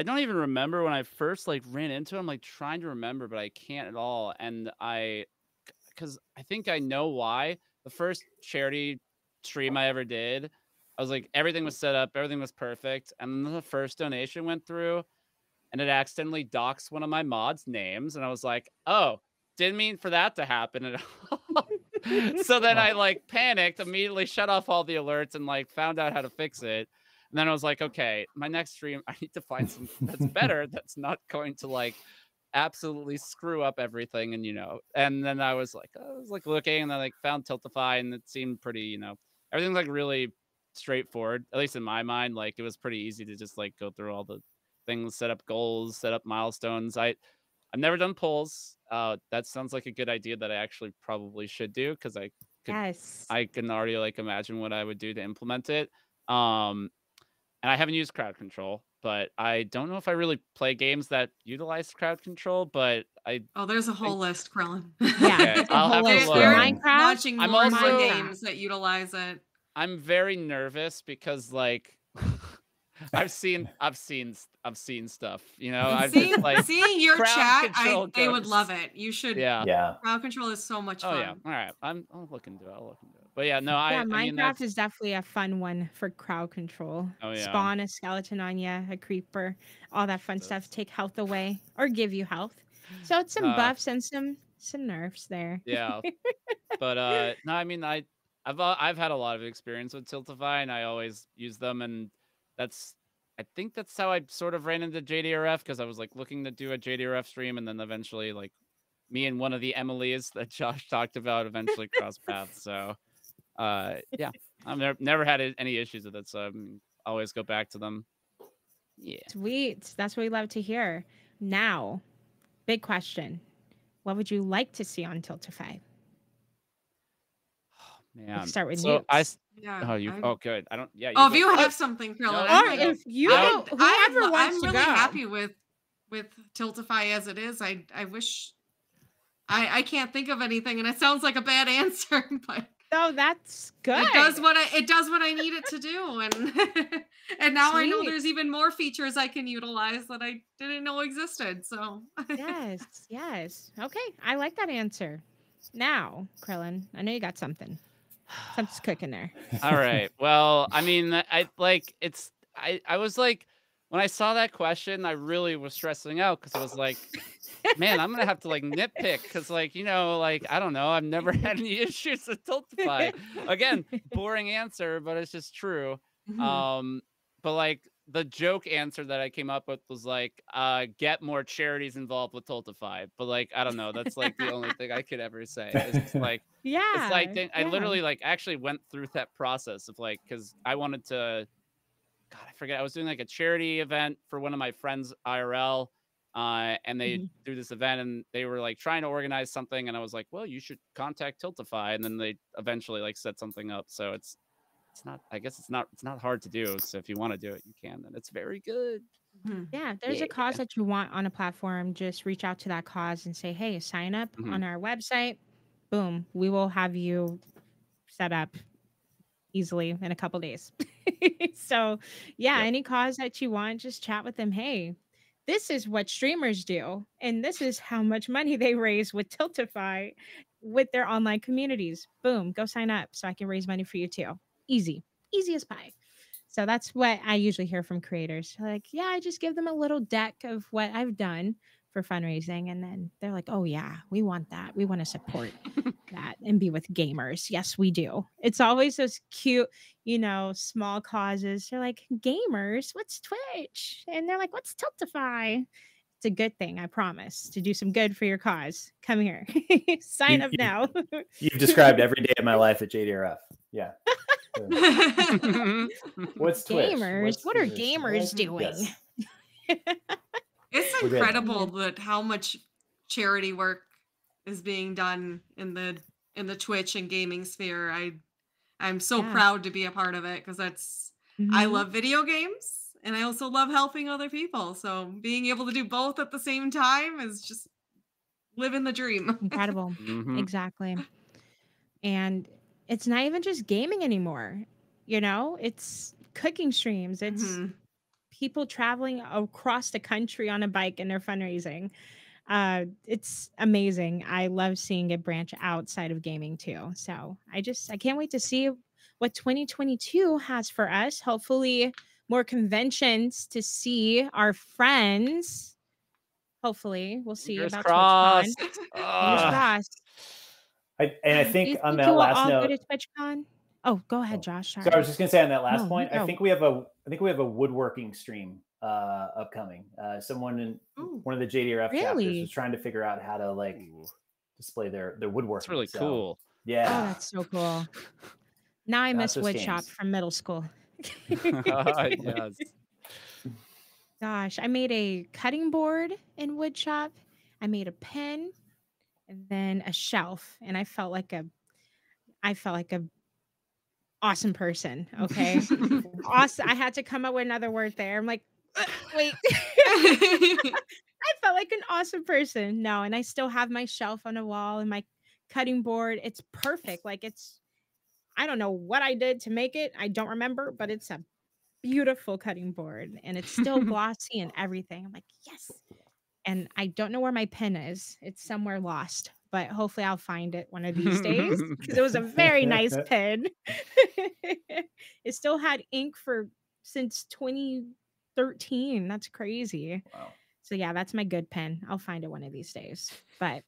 don't even remember when I first ran into it. I'm trying to remember, but I can't at all. And because I think I know why. The first charity stream I ever did, I was everything was set up, everything was perfect, and then the first donation went through, and it accidentally doxed one of my mods' names, and I was like, "Oh, didn't mean for that to happen at all." So then I panicked, immediately shut off all the alerts, and found out how to fix it. And then I was like, "Okay, my next stream, I need to find something that's better, that's not going to absolutely screw up everything." And and then I was looking, and I found Tiltify, and it seemed pretty, everything's really straightforward, at least in my mind. It was pretty easy to just go through all the things, set up goals, set up milestones. I've never done polls. That sounds like a good idea that I actually probably should do, because could Yes. I can already imagine what I would do to implement it. And I haven't used crowd control, but I don't know if I really play games that utilize crowd control. But I Oh, there's a whole think list, Krillin. Yeah, okay, it's a I'll whole have to list. For look. They're Minecraft, launching I'm more and more also games that utilize it. I'm very nervous because I've seen stuff. I've Seeing just seeing your crowd chat, control they would goes. love it. You should. Yeah. Yeah. Crowd control is so much Oh fun. yeah. All right. I'll look into it. But yeah, no, yeah, I mean Minecraft that's is definitely a fun one for crowd control. oh yeah. Spawn a skeleton on you, a creeper, all that fun stuff. Take health away or give you health. So it's some buffs and some nerfs there. Yeah. But no, I mean I've had a lot of experience with Tiltify, and I always use them, and I think that's how I sort of ran into JDRF, because I was looking to do a JDRF stream, and then eventually me and one of the Emilys that Josh talked about eventually crossed paths. So yeah, I've never had any issues with it, so I always go back to them. Yeah. Sweet. That's what we love to hear. Now, big question. What would you like to see on Tiltify? Man. Let's start with So you. Yeah. Oh good. I don't yeah. Oh, if go. you have something, Krillin, No, I'm Or like, if you no. whoever wants I'm to really go. happy with Tiltify as it is. I wish I can't think of anything, and it sounds like a bad answer, but Oh, that's good. it does what I need it to do, and and now I know Sweet. there's even more features I can utilize that I didn't know existed. So Yes. Okay, I like that answer. Now, Krillin, I know you got something. Something's cooking there. All right. Well, I mean, I was when I saw that question, I really was stressing out, because I was man, I'm gonna have to nitpick, because I don't know, I've never had any issues with Tiltify. Again, boring answer, but it's just true. Mhm. But the joke answer that I came up with was get more charities involved with Tiltify. But I don't know, that's the only thing I could ever say. It's just Yeah. it's I literally actually went through that process of because I wanted to, God, I forget. I was doing a charity event for one of my friends IRL, and they do this event, and they were trying to organize something, and I was well, you should contact Tiltify, and then they eventually set something up. So it's not. I guess it's not hard to do. So if you want to do it, you can, and it's very good. Mhm. Yeah, there's a cause that you want on a platform. Just reach out to that cause and say, hey, sign up on our website. Boom. We will have you set up easily in a couple days. So yeah, any cause that you want, just chat with them. Hey, this is what streamers do, and this is how much money they raise with Tiltify with their online communities. Boom, go sign up so I can raise money for you too. Easy as pie. So that's what I usually hear from creators. Yeah, I just give them a little deck of what I've done for fundraising, and then they're like, oh yeah, we want that, we want to support that and be with gamers. Yes, we do. It's always those cute, small causes. They're like, gamers, what's Twitch? And they're like, what's Tiltify? It's a good thing, I promise, to do some good for your cause. Come here. Sign up now. You've described every day of my life at Jdrf. Yeah. What's Twitch? Gamers? What are gamers doing? Yes. It's incredible that how much charity work is being done in the Twitch and gaming sphere. I'm so proud to be a part of it, because I love video games and I also love helping other people. So being able to do both at the same time is just living the dream. Incredible. Exactly. And it's not even just gaming anymore. It's cooking streams. It's people traveling across the country on a bike and they're fundraising. It's amazing. I love seeing it branch outside of gaming too. So I can't wait to see what 2022 has for us. Hopefully more conventions to see our friends. Hopefully we'll see Fingers about crossed. TwitchCon. Fingers crossed. I think on that you will last all note, go to TwitchCon? Oh, go ahead, Josh. So I was just gonna say on that last No, point, no. I think we have a woodworking stream upcoming. Someone in one of the JDRF chapters Really? was trying to figure out how to like display their woodworking. That's really So, cool. Yeah. Oh, that's so cool. Now I miss just wood shop games. from middle school. Yes. Gosh, I made a cutting board in wood shop. I made a pen and then a shelf, and I felt like a awesome person. Okay. Awesome. I had to come up with another word there. I'm like, wait. I felt like an awesome person. No, and I still have my shelf on the wall and my cutting board. It's perfect. Like I don't know what I did to make it. I don't remember, but it's a beautiful cutting board and it's still glossy and everything. I'm like, yes. And I don't know where my pen is. It's somewhere lost, but hopefully I'll find it one of these days, because it was a very nice pen. It still had ink since 2013. That's crazy. Wow. So yeah, that's my good pen. I'll find it one of these days. But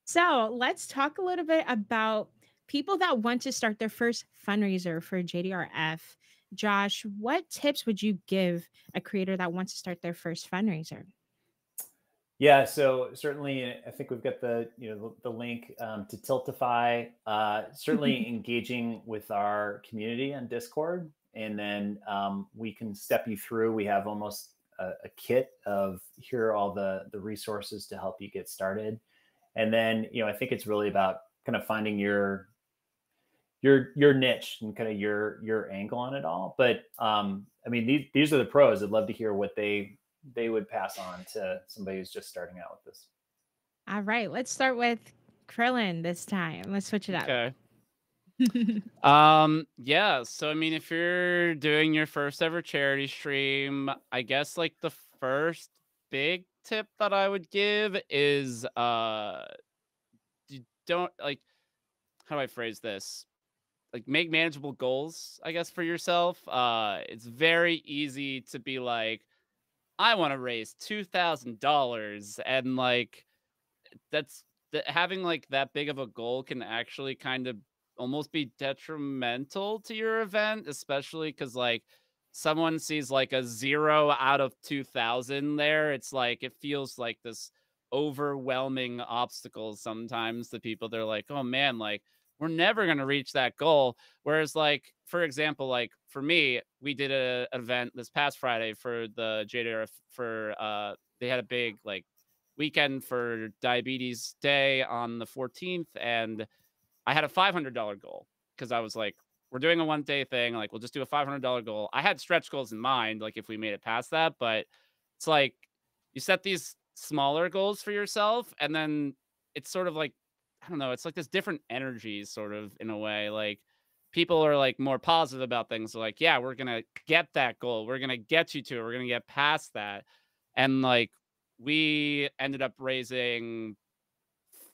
so let's talk a little bit about people that want to start their first fundraiser for JDRF. Josh, what tips would you give a creator that wants to start their first fundraiser? Yeah, so certainly, I think we've got the link to Tiltify. Certainly engaging with our community on Discord, and then we can step you through. We have almost a kit of here are all the resources to help you get started, and then I think it's really about kind of finding your niche and kind of your angle on it all. But I mean, these are the pros. I'd love to hear what they would pass on to somebody who's just starting out with this. All right, let's start with Krillin this time. Let's switch it up. Okay. Yeah, so I mean, if you're doing your first ever charity stream, I guess like the first big tip that I would give is you don't like, how do I phrase this? Like, make manageable goals, I guess, for yourself. It's very easy to be like, I want to raise $2,000, and like having like that big of a goal can actually kind of almost be detrimental to your event, especially because like someone sees like a 0 out of 2,000 there. It's like it feels like this overwhelming obstacle sometimes to people. They're like, oh man, like we're never going to reach that goal. Whereas like, for example, like for me, we did an event this past Friday for the JDRF for they had a big like weekend for Diabetes Day on the 14th, and I had a $500 goal because I was like, we're doing a 1-day thing, like we'll just do a $500 goal. I had stretch goals in mind, like if we made it past that, but it's like you set these smaller goals for yourself, and then it's sort of like, I don't know, it's like this different energies sort of in a way. Like people are like more positive about things. They're like, yeah, we're gonna get that goal, we're gonna get you to it, we're gonna get past that. And like we ended up raising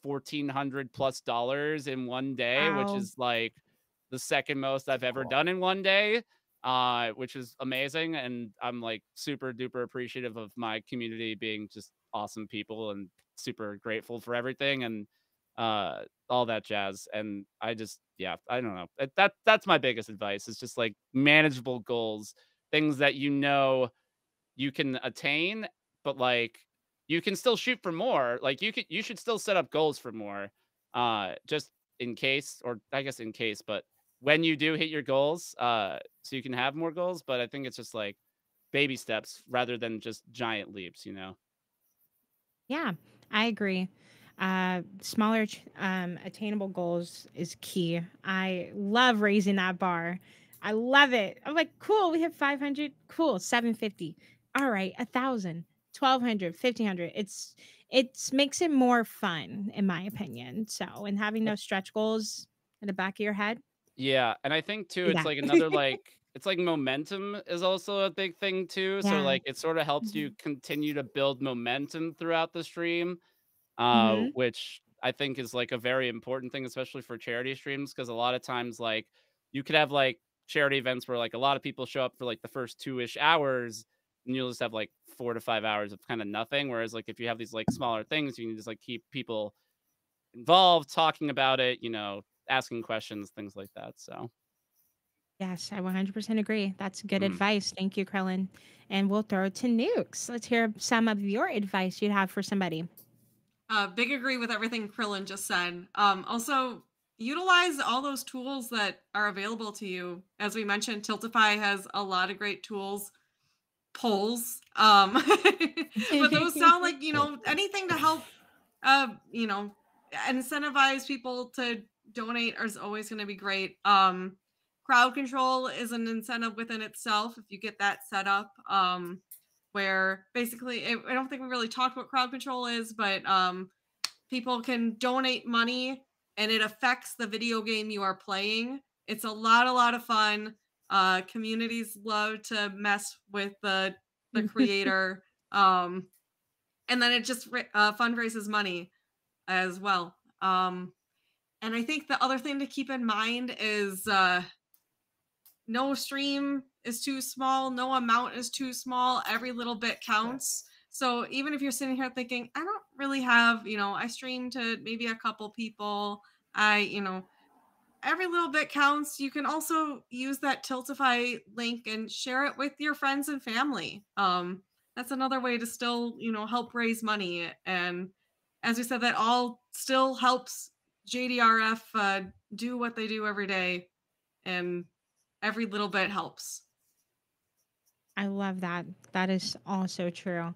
$1,400+ in one day, which Wow. is like the second most I've ever done in one day. which is amazing. And I'm like super duper appreciative of my community being just awesome people and super grateful for everything and all that jazz. And I just, yeah, I don't know. That's my biggest advice is just like manageable goals, things that you know you can attain, but like you can still shoot for more. Like you should still set up goals for more. Just in case, or I guess in case, but when you do hit your goals, so you can have more goals. But I think it's just like baby steps rather than just giant leaps, you know? Yeah, I agree. Smaller, attainable goals is key. I love raising that bar. I love it. I'm like, cool, we have 500. Cool, 750. All right, 1,000, 1,200, 1,500. It's makes it more fun, in my opinion. So, and having those stretch goals in the back of your head, Yeah, and I think too, do it's that. like another like it's like momentum is also a big thing too. So Yeah. like it sort of helps you Mhm. continue to build momentum throughout the stream, Mhm. which I think is like a very important thing, especially for charity streams, because a lot of times like you could have like charity events where like a lot of people show up for like the first 2-ish hours and you'll just have like 4 to 5 hours of kind of nothing. Whereas like if you have these like smaller things, you can just like keep people involved, talking about it, you know, asking questions, things like that. So. Yes, I 100% agree. That's good Mhm. advice. Thank you, Krillin. And we'll throw it to Nukes. Let's hear some of your advice you'd have for somebody. Big agree with everything Krillin just said. Also, utilize all those tools that are available to you. As we mentioned, Tiltify has a lot of great tools, polls. But those sound like, anything to help, you know, incentivize people to donate is always going to be great. Crowd control is an incentive within itself if you get that set up. Where basically, I don't think we really talked what crowd control is, but people can donate money and it affects the video game you are playing. It's a lot of fun. Communities love to mess with the creator. And then it just fundraises money as well. And I think the other thing to keep in mind is no stream is too small, no amount is too small. Every little bit counts. So even if you're sitting here thinking, I don't really have, I stream to maybe a couple people, every little bit counts. You can also use that Tiltify link and share it with your friends and family. That's another way to still, help raise money. And as we said, that all still helps JDRF do what they do every day. And every little bit helps. I love that. That is also true.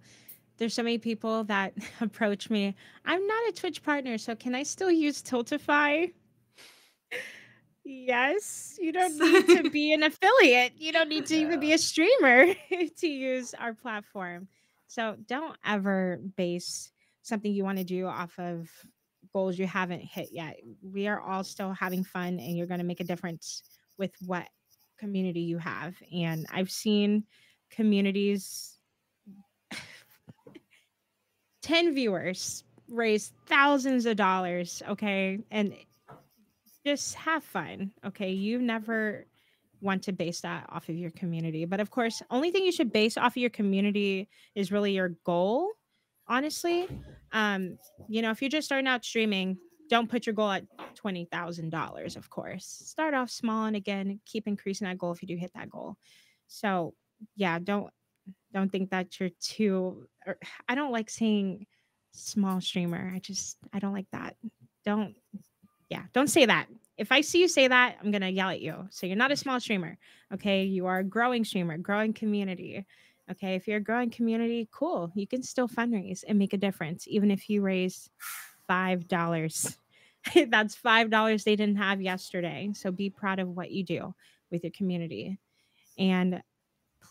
There's so many people that approach me. I'm not a Twitch partner, so can I still use Tiltify? Yes, you don't need to be an affiliate. You don't need to even be a streamer to use our platform. So don't ever base something you want to do off of goals you haven't hit yet. We are all still having fun, and you're going to make a difference with what community you have. And I've seen communities, 10 viewers raise thousands of dollars, okay? And just have fun, okay? You never want to base that off of your community. But of course, only thing you should base off of your community is really your goal, honestly. If you're just starting out streaming, don't put your goal at $20,000, of course. Start off small and again, keep increasing that goal if you do hit that goal. So, yeah, don't think that you're too I don't like saying small streamer. I don't like that. Don't don't say that. If I see you say that, I'm gonna yell at you. So you're not a small streamer. Okay. You are a growing streamer, growing community. Okay. If you're a growing community, cool. You can still fundraise and make a difference, even if you raise $5. That's $5 they didn't have yesterday. So be proud of what you do with your community. And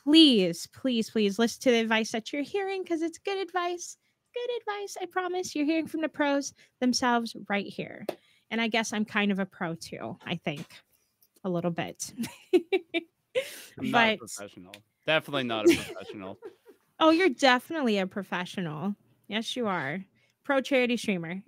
please, please, please listen to the advice that you're hearing because it's good advice. Good advice. I promise you're hearing from the pros themselves right here. And I guess I'm kind of a pro too, I think, a little bit. I'm not a But professional. Definitely not a professional. oh, you're definitely a professional. Yes, you are. Pro charity streamer.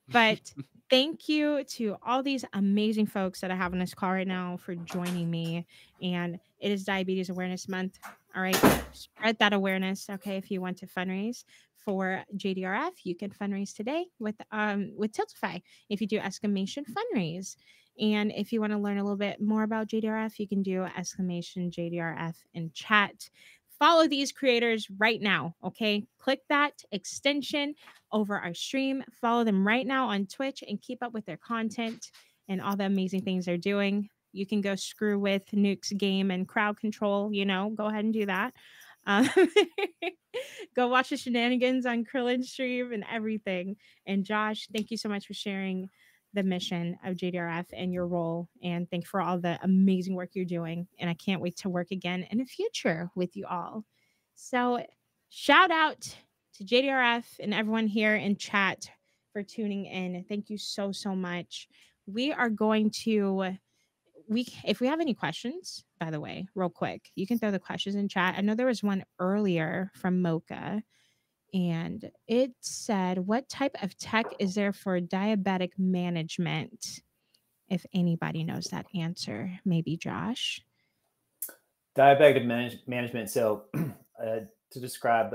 But thank you to all these amazing folks that I have on this call right now for joining me. And it is Diabetes Awareness Month. All right. Spread that awareness. Okay. If you want to fundraise for JDRF, you can fundraise today with Tiltify if you do exclamation fundraise. And if you want to learn a little bit more about JDRF, you can do exclamation JDRF in chat. Follow these creators right now. Okay. Click that extension over our stream. Follow them right now on Twitch and keep up with their content and all the amazing things they're doing. You can go screw with Nuke's game and crowd control, go ahead and do that. Um, go watch the shenanigans on Krillin's stream and everything. And Josh, thank you so much for sharing the mission of JDRF and your role. And thank you for all the amazing work you're doing. And I can't wait to work again in the future with you all. So shout out to JDRF and everyone here in chat for tuning in. Thank you so, so much. We are going to, if we have any questions, by the way, real quick, you can throw the questions in chat. I know there was one earlier from Mocha, and it said, what type of tech is there for diabetic management? If anybody knows that answer, maybe Josh. Diabetic management. So to describe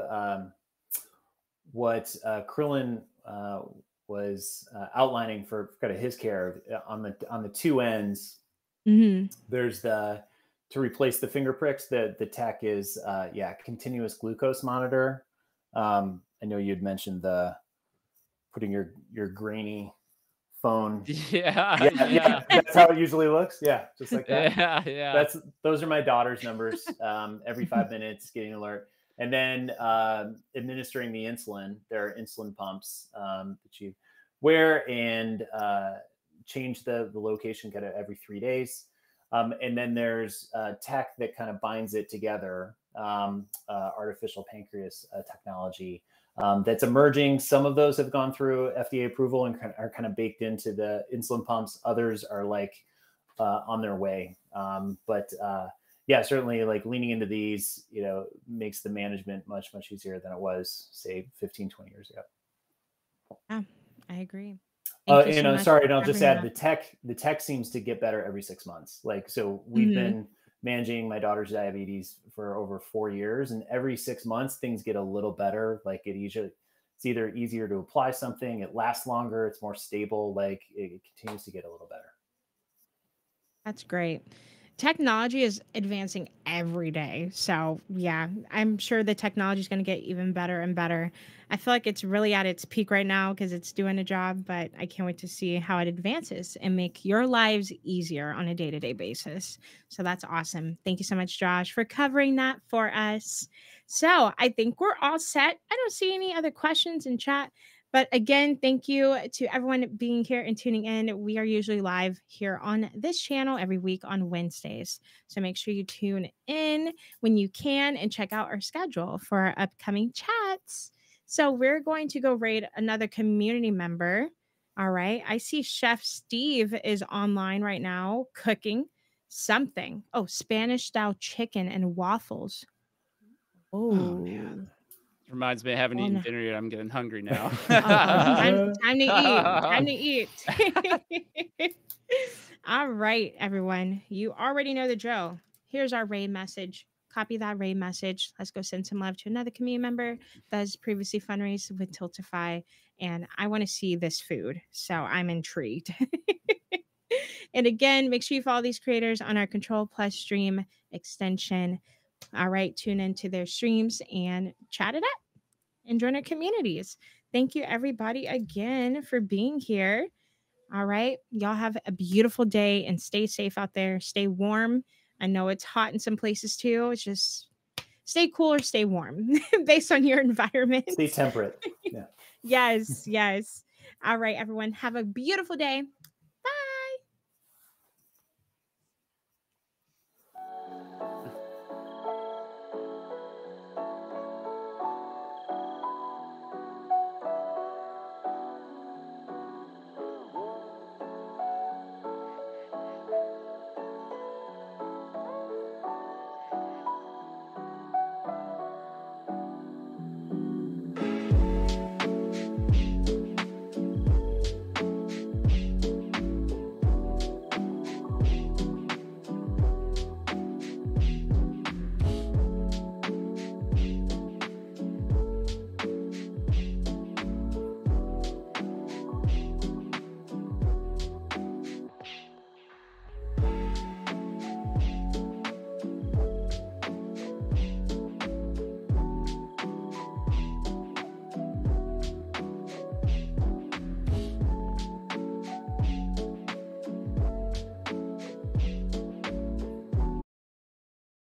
what Krillin was outlining for kind of his care on the two ends, there's to replace the finger pricks. The tech is continuous glucose monitor. I know you'd mentioned putting your grainy phone. Yeah. That's how it usually looks. Yeah, just like that. Yeah. Those are my daughter's numbers. Every 5 minutes, getting an alert, and then administering the insulin. There are insulin pumps that you wear and change the location kind of every 3 days. And then there's tech that kind of binds it together, artificial pancreas technology that's emerging. Some of those have gone through FDA approval and are kind of baked into the insulin pumps. Others are like on their way. But certainly like leaning into these, makes the management much, much easier than it was, say, 15, 20 years ago. Yeah, I agree. Sorry, and I'll just add the tech seems to get better every 6 months. So we've been managing my daughter's diabetes for over 4 years, and every 6 months things get a little better. It's either easier to apply something, it lasts longer, it's more stable. It continues to get a little better. That's great. Technology is advancing every day. So yeah, I'm sure the technology is going to get even better and better. I feel like it's really at its peak right now because it's doing a job, but I can't wait to see how it advances and make your lives easier on a day-to-day basis. So that's awesome. Thank you so much, Josh, for covering that for us. So I think we're all set. I don't see any other questions in chat. But again, thank you to everyone being here and tuning in. We are usually live here on this channel every week on Wednesdays. So make sure you tune in when you can and check out our schedule for our upcoming chats. So we're going to go raid another community member. All right. I see Chef Steve is online right now cooking something. Oh, Spanish style chicken and waffles. Oh, Reminds me, I haven't eaten dinner yet. I'm getting hungry now. Time to eat. Time to eat. All right, everyone. You already know the drill. Here's our raid message. Copy that raid message. Let's go send some love to another community member that has previously fundraised with Tiltify. And I want to see this food. So I'm intrigued. And again, make sure you follow these creators on our Control Plus stream extension. All right, tune into their streams and chat it up and join our communities. Thank you, everybody, again for being here. All right, y'all have a beautiful day and stay safe out there. Stay warm. I know it's hot in some places too. It's just stay cool or stay warm based on your environment. Stay temperate. Yeah. Yes. All right, everyone, have a beautiful day.